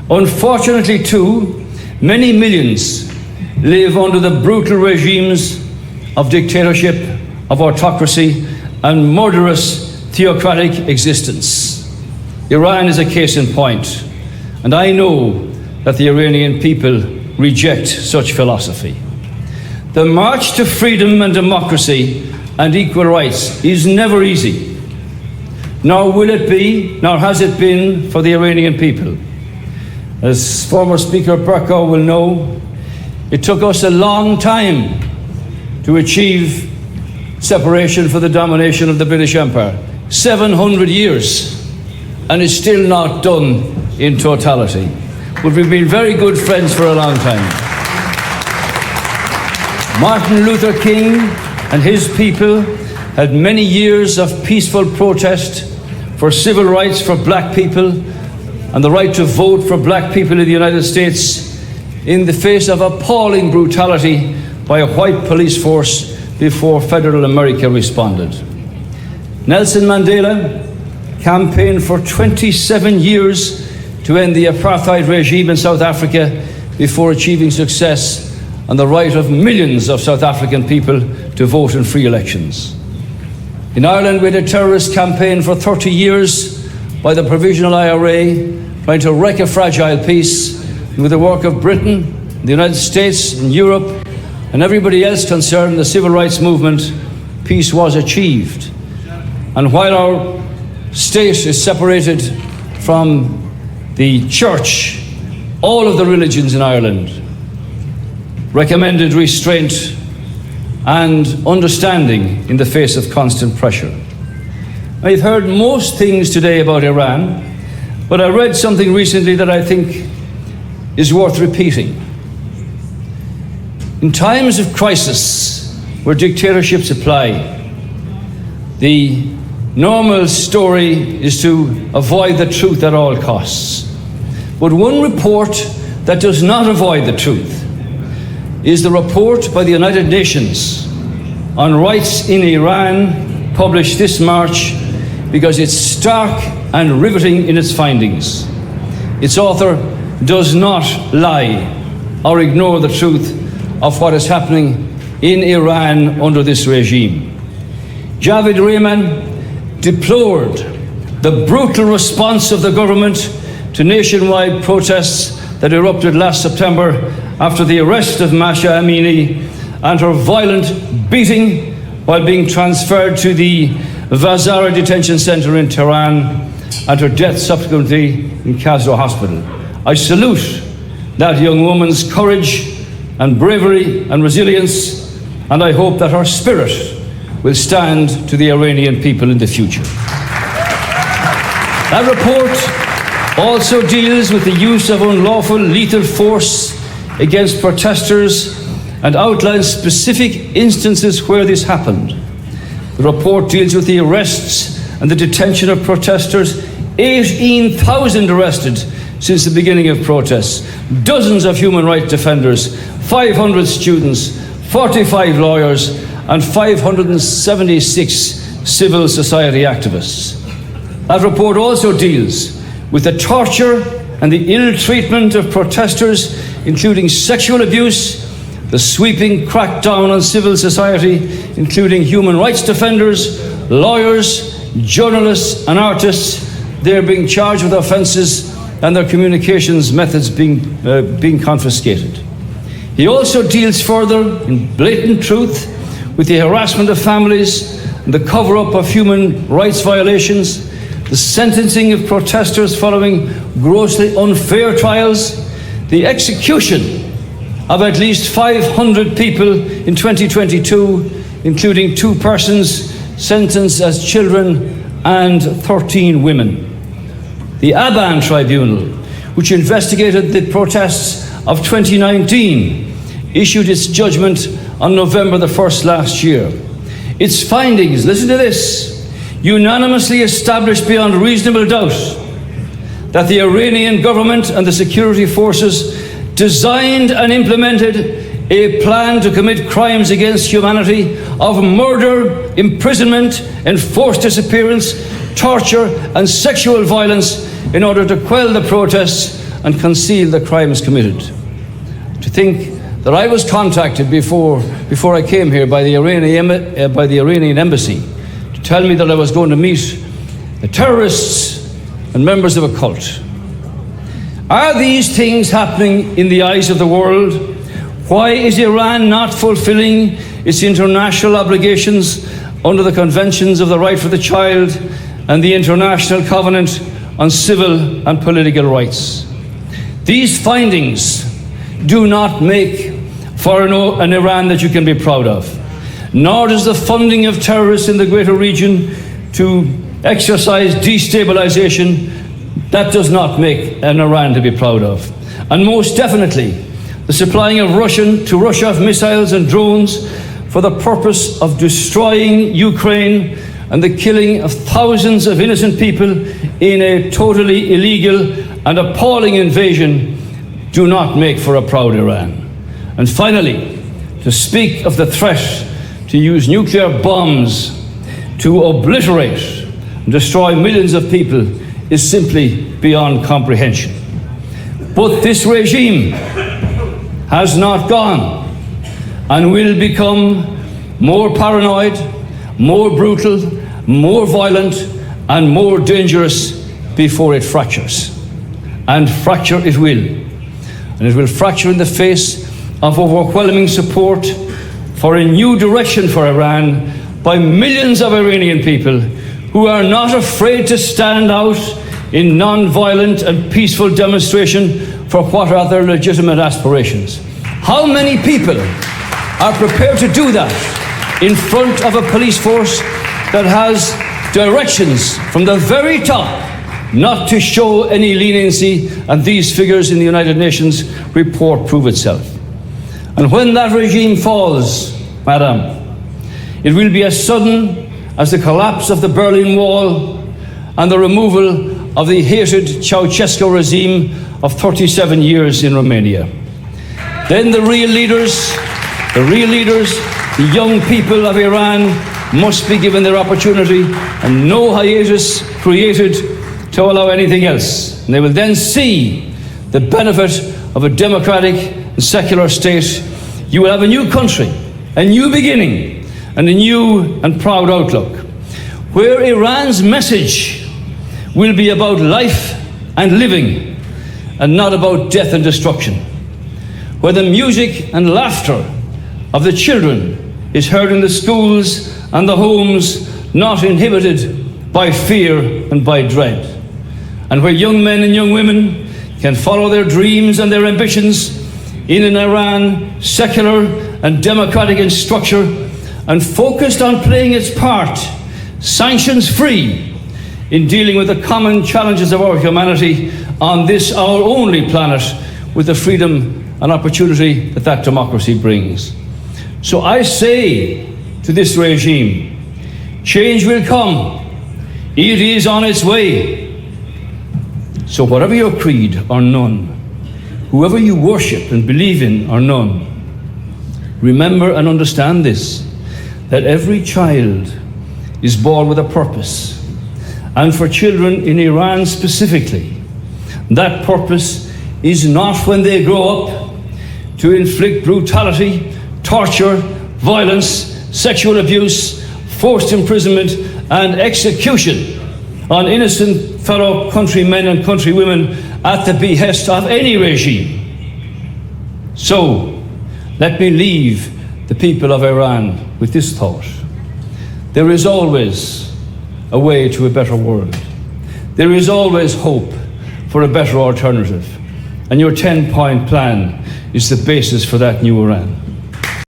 Unfortunately, too, many millions live under the brutal regimes of dictatorship, of autocracy, and murderous theocratic existence. Iran is a case in point, and I know that the Iranian people reject such philosophy. The march to freedom and democracy and equal rights is never easy, nor will it be, nor has it been for the Iranian people. As former Speaker Berkow will know, it took us a long time to achieve separation from the domination of the British Empire. 700 years, and it's still not done in totality. But we've been very good friends for a long time. Martin Luther King and his people had many years of peaceful protest for civil rights for black people and the right to vote for black people in the United States in the face of appalling brutality by a white police force before federal America responded. Nelson Mandela campaigned for 27 years to end the apartheid regime in South Africa before achieving success on the right of millions of South African people to vote in free elections. In Ireland, we had a terrorist campaign for 30 years by the Provisional IRA, trying to wreck a fragile peace. And with the work of Britain, the United States, and Europe, and everybody else concerned in the civil rights movement, peace was achieved. And while our state is separated from the church, all of the religions in Ireland recommended restraint and understanding in the face of constant pressure. I've heard most things today about Iran, but I read something recently that I think is worth repeating. In times of crisis where dictatorships apply, the normal story is to avoid the truth at all costs. But one report that does not avoid the truth is the report by the United Nations on rights in Iran, published this March, because it's stark and riveting in its findings. Its author does not lie or ignore the truth of what is happening in Iran under this regime. Javid Rehman deplored the brutal response of the government to nationwide protests that erupted last September after the arrest of Masha Amini and her violent beating while being transferred to the Vazara detention center in Tehran and her death subsequently in Khazra hospital. I salute that young woman's courage and bravery and resilience, and I hope that her spirit will stand to the Iranian people in the future. That report also deals with the use of unlawful lethal force against protesters and outlines specific instances where this happened. The report deals with the arrests and the detention of protesters, 18,000 arrested since the beginning of protests, dozens of human rights defenders, 500 students, 45 lawyers, and 576 civil society activists. That report also deals with the torture and the ill treatment of protesters, including sexual abuse, the sweeping crackdown on civil society, including human rights defenders, lawyers, journalists, and artists. They're being charged with offences and their communications methods being confiscated. He also deals further, in blatant truth, with the harassment of families and the cover-up of human rights violations, the sentencing of protesters following grossly unfair trials, the execution of at least 500 people in 2022, including 2 persons sentenced as children and 13 women. The Aban Tribunal, which investigated the protests of 2019, issued its judgment on November the 1st last year. Its findings, listen to this, unanimously established beyond reasonable doubt that the Iranian government and the security forces designed and implemented a plan to commit crimes against humanity of murder, imprisonment, enforced disappearance, torture, and sexual violence in order to quell the protests and conceal the crimes committed. To think that I was contacted before I came here by the Iranian embassy to tell me that I was going to meet the terrorists and members of a cult. Are these things happening in the eyes of the world? Why is Iran not fulfilling its international obligations under the Conventions of the Right for the Child and the International Covenant on Civil and Political Rights? These findings do not make for an Iran that you can be proud of, nor does the funding of terrorists in the greater region to exercise destabilization. That does not make an Iran to be proud of. And most definitely, the supplying of Russia of missiles and drones for the purpose of destroying Ukraine and the killing of thousands of innocent people in a totally illegal and appalling invasion do not make for a proud Iran. And finally, to speak of the threat to use nuclear bombs to obliterate and destroy millions of people is simply beyond comprehension. But this regime has not gone and will become more paranoid, more brutal, more violent, and more dangerous before it fractures. And fracture it will. And it will fracture in the face of overwhelming support for a new direction for Iran by millions of Iranian people who are not afraid to stand out in non-violent and peaceful demonstration for what are their legitimate aspirations. How many people are prepared to do that in front of a police force that has directions from the very top not to show any leniency, and these figures in the United Nations report prove itself? And when that regime falls, Maryam, it will be as sudden as the collapse of the Berlin Wall and the removal of the hated Ceausescu regime of 37 years in Romania. Then the real leaders, the young people of Iran must be given their opportunity and no hiatus created to allow anything else. And they will then see the benefit of a democratic and secular state. You will have a new country, a new beginning, and a new and proud outlook, where Iran's message will be about life and living and not about death and destruction, where the music and laughter of the children is heard in the schools and the homes, not inhibited by fear and by dread, and where young men and young women can follow their dreams and their ambitions in an Iran secular and democratic in structure and focused on playing its part, sanctions-free, in dealing with the common challenges of our humanity on this, our only planet, with the freedom and opportunity that that democracy brings. So I say to this regime, change will come. It is on its way. So whatever your creed or none, whoever you worship and believe in or none, remember and understand this, that every child is born with a purpose. And for children in Iran specifically, that purpose is not when they grow up to inflict brutality, torture, violence, sexual abuse, forced imprisonment, and execution on innocent fellow countrymen and countrywomen at the behest of any regime. So, let me leave the people of Iran with this thought. There is always a way to a better world. There is always hope for a better alternative. And your 10-point plan is the basis for that new Iran.